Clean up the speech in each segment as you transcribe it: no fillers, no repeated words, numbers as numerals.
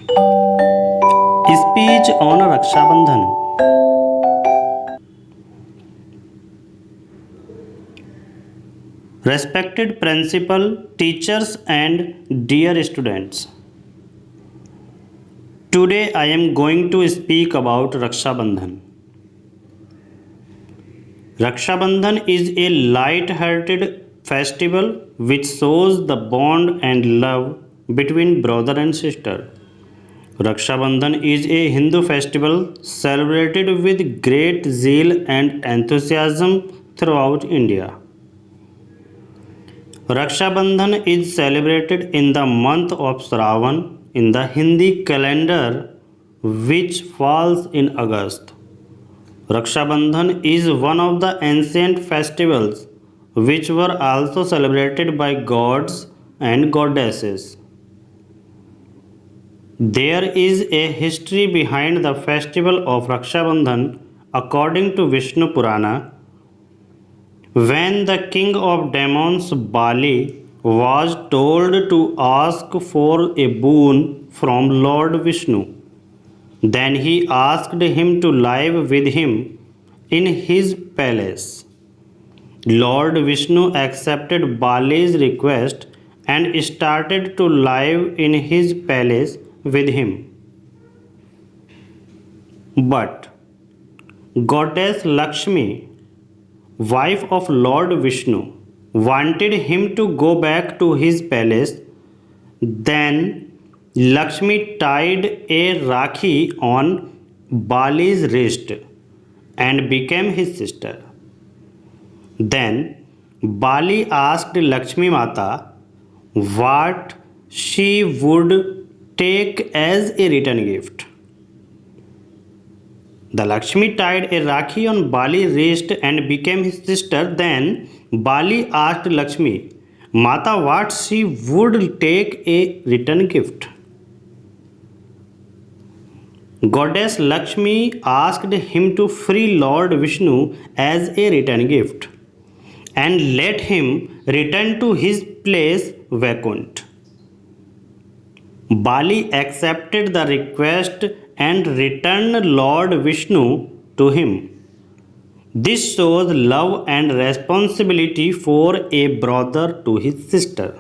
Speech on Raksha Bandhan. Respected principal, teachers and dear students. Today I am going to speak about Raksha Bandhan. Raksha Bandhan is a light-hearted festival which shows the bond and love between brother and sister. Raksha Bandhan is a Hindu festival celebrated with great zeal and enthusiasm throughout India. Raksha Bandhan is celebrated in the month of Shravan in the Hindi calendar, which falls in August. Raksha Bandhan is one of the ancient festivals which were also celebrated by gods and goddesses. There is a history behind the festival of Raksha Bandhan according to Vishnu Purana. When the king of demons Bali was told to ask for a boon from Lord Vishnu, then he asked him to live with him in his palace. Lord Vishnu accepted Bali's request and started to live in his palace with him. But goddess Lakshmi, wife of Lord Vishnu, wanted him to go back to his palace. Then Lakshmi tied a Rakhi on Bali's wrist and became his sister. Then Bali asked Lakshmi Mata what she would take as a return gift. The Lakshmi tied a Rakhi on Bali's wrist and became his sister. Then Bali asked Lakshmi Mata what she would take a return gift. Goddess Lakshmi asked him to free Lord Vishnu as a return gift and let him return to his place Vaikuntha. Bali accepted the request and returned Lord Vishnu to him. This shows love and responsibility for a brother to his sister.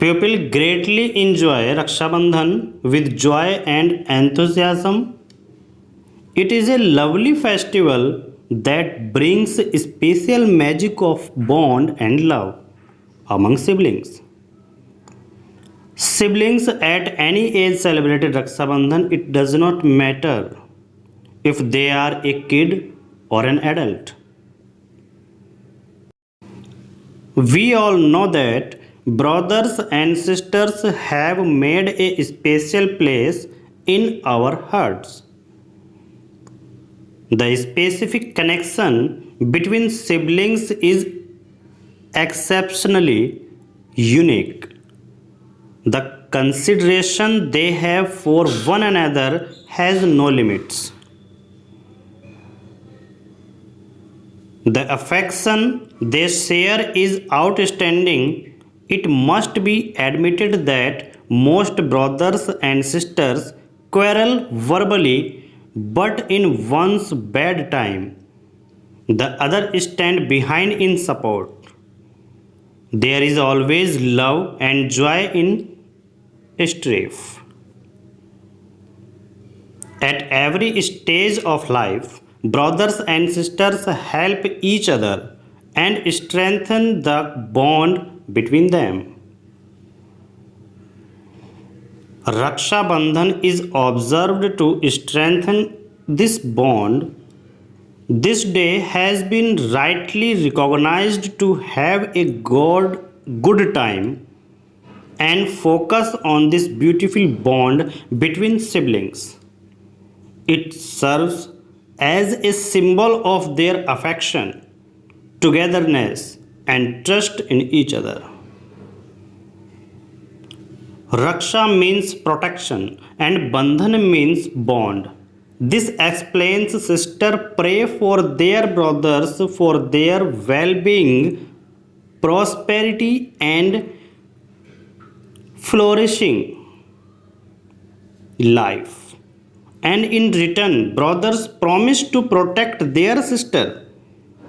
People greatly enjoy Raksha Bandhan with joy and enthusiasm. It is a lovely festival that brings special magic of bond and love among siblings. Siblings at any age celebrated Raksha Bandhan. It does not matter if they are a kid or an adult. We all know that brothers and sisters have made a special place in our hearts. The specific connection between siblings is exceptionally unique. The consideration they have for one another has no limits. The affection they share is outstanding. It must be admitted that most brothers and sisters quarrel verbally, but in one's bad time, the other stand behind in support. There is always love and joy in strife. At every stage of life, brothers and sisters help each other and strengthen the bond between them. Raksha Bandhan is observed to strengthen this bond. This day has been rightly recognized to have a good time and focus on this beautiful bond between siblings. It serves as a symbol of their affection, togetherness, and trust in each other. Raksha means protection and Bandhan means bond. This explains sisters pray for their brothers for their well-being, prosperity, and flourishing life. And in return, brothers promise to protect their sister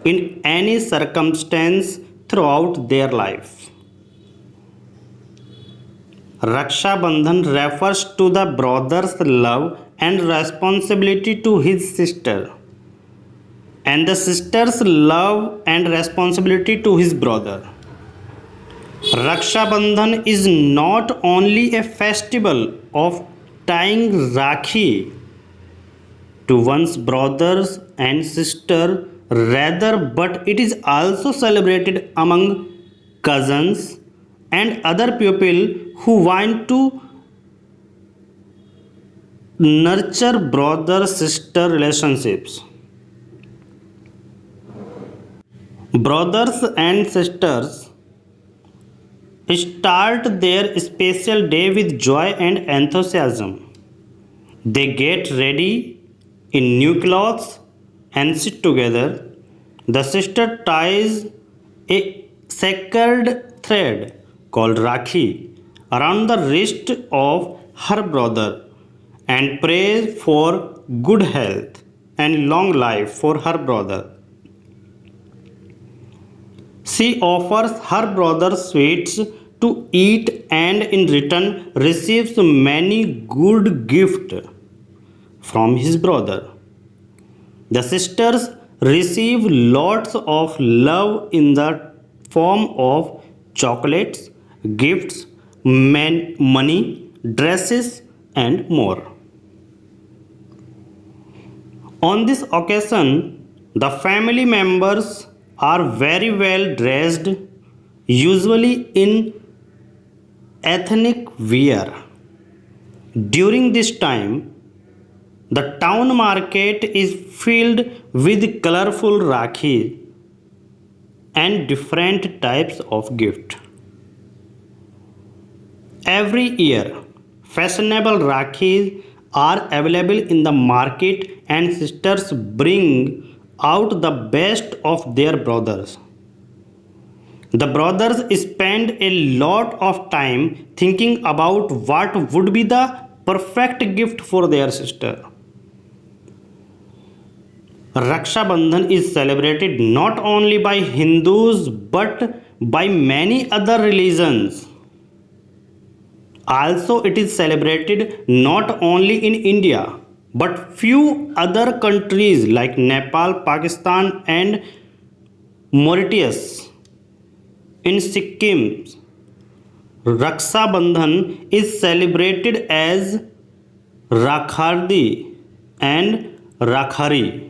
in any circumstance throughout their life. Raksha Bandhan refers to the brother's love and responsibility to his sister, and the sister's love and responsibility to his brother. Raksha Bandhan is not only a festival of tying Rakhi to one's brothers and sister, rather, but it is also celebrated among cousins and other people who want to nurture brother sister relationships. Brothers and sisters start their special day with joy and enthusiasm. They get ready in new clothes and sit together. The sister ties a sacred thread called Rakhi around the wrist of her brother and prays for good health and long life for her brother. She offers her brother sweets to eat and in return receives many good gifts from his brother. The sisters receive lots of love in the form of chocolates, gifts, money, dresses, and more. On this occasion, the family members are very well dressed, usually in ethnic wear. During this time, the town market is filled with colorful Rakhi and different types of gifts. Every year, fashionable Rakhis are available in the market and sisters bring out the best of their brothers. The brothers spend a lot of time thinking about what would be the perfect gift for their sister. Raksha Bandhan is celebrated not only by Hindus but by many other religions. Also, it is celebrated not only in India but few other countries like Nepal, Pakistan, and Mauritius. In Sikkim, Raksha Bandhan is celebrated as Rakhardi and Rakhari.